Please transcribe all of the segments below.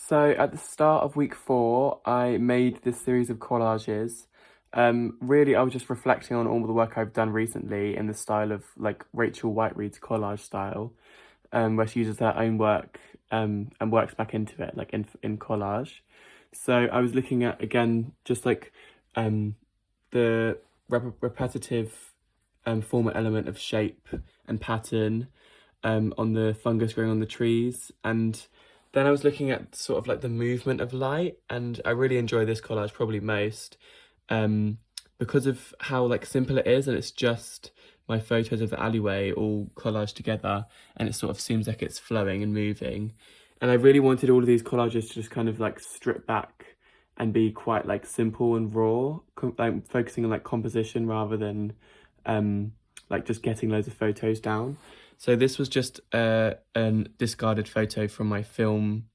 So at the start of week 4, I made this series of collages. Really, I was just reflecting on all the work I've done recently in the style of like Rachel Whiteread's collage style, where she uses her own work and works back into it, like in collage. So I was looking at again just like um, the repetitive former element of shape and pattern on the fungus growing on the trees. And then I was looking at sort of like the movement of light, and I really enjoy this collage probably most um, because of how like simple it is, and it's just my photos of the alleyway all collaged together, and it sort of seems like it's flowing and moving. And I really wanted all of these collages to just kind of like strip back and be quite like simple and raw, like focusing on like composition rather than um, like just getting loads of photos down. So this was just a discarded photo from my film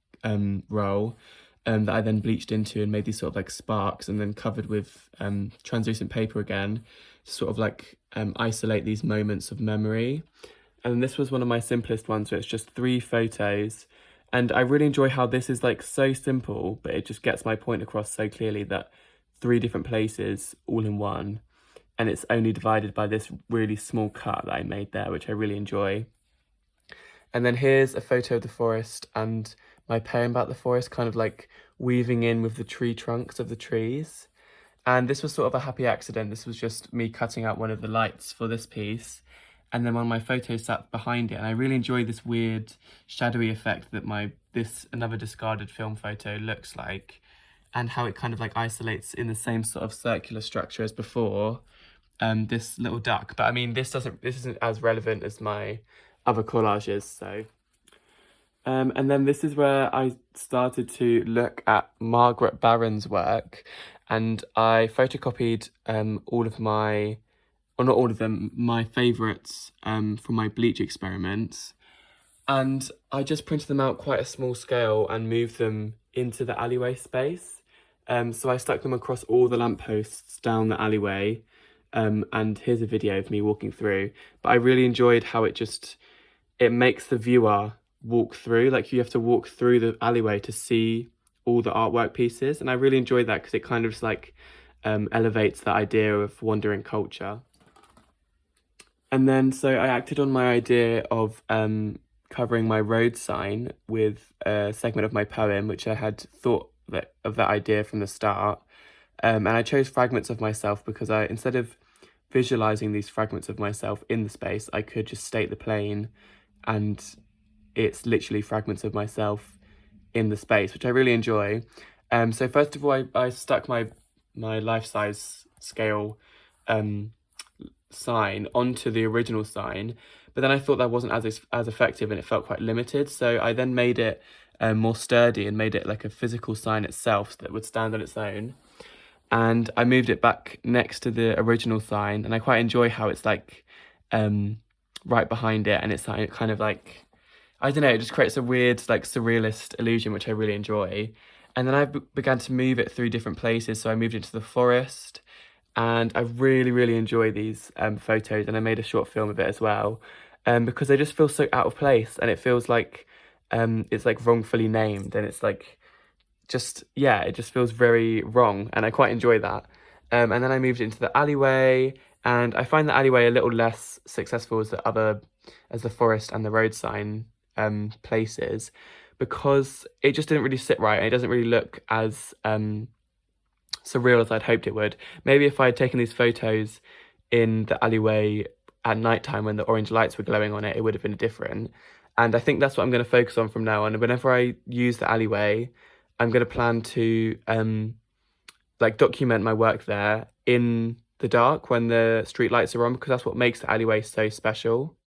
roll that I then bleached into and made these sort of like sparks and then covered with translucent paper again to sort of like isolate these moments of memory. And this was one of my simplest ones, so it's just 3 photos. And I really enjoy how this is like so simple, but it just gets my point across so clearly that 3 different places all in one, and it's only divided by this really small cut that I made there, which I really enjoy. And then here's a photo of the forest and my poem about the forest kind of like weaving in with the tree trunks of the trees. And this was sort of a happy accident. This was just me cutting out one of the lights for this piece. And then one of my photos sat behind it. And I really enjoy this weird shadowy effect that this another discarded film photo looks like, and how it kind of like isolates in the same sort of circular structure as before, this little duck. But I mean, this isn't as relevant as my other collages. So and then this is where I started to look at Margaret Barron's work, and I photocopied all of my, or not all of them, my favourites from my bleach experiments, and I just printed them out quite a small scale and moved them into the alleyway space. So I stuck them across all the lampposts down the alleyway, and here's a video of me walking through. But I really enjoyed how it makes the viewer walk through, like you have to walk through the alleyway to see all the artwork pieces, and I really enjoyed that because it kind of just like elevates the idea of wandering culture. And then so I acted on my idea of covering my road sign with a segment of my poem, which I had thought of that idea from the start. And I chose fragments of myself because instead of visualizing these fragments of myself in the space, I could just state the plane, and it's literally fragments of myself in the space, which I really enjoy. So first of all, I stuck my life-size scale sign onto the original sign, but then I thought that wasn't as effective and it felt quite limited. So I then made it more sturdy and made it like a physical sign itself that would stand on its own. And I moved it back next to the original sign, and I quite enjoy how it's like right behind it, and it's like, kind of like, I don't know, it just creates a weird like surrealist illusion, which I really enjoy. And then I began to move it through different places. So I moved into the forest, and I really, really enjoy these photos, and I made a short film of it as well, because they just feel so out of place, and it feels like it's like wrongfully named, and it's like just, yeah, it just feels very wrong, and I quite enjoy that. And then I moved into the alleyway, and I find the alleyway a little less successful as the forest and the road sign places, because it just didn't really sit right, and it doesn't really look as surreal as I'd hoped it would. Maybe if I had taken these photos in the alleyway at nighttime when the orange lights were glowing on it, it would have been different. And I think that's what I'm going to focus on from now on. Whenever I use the alleyway, I'm going to plan to like document my work there in the dark when the street lights are on, because that's what makes the alleyway so special.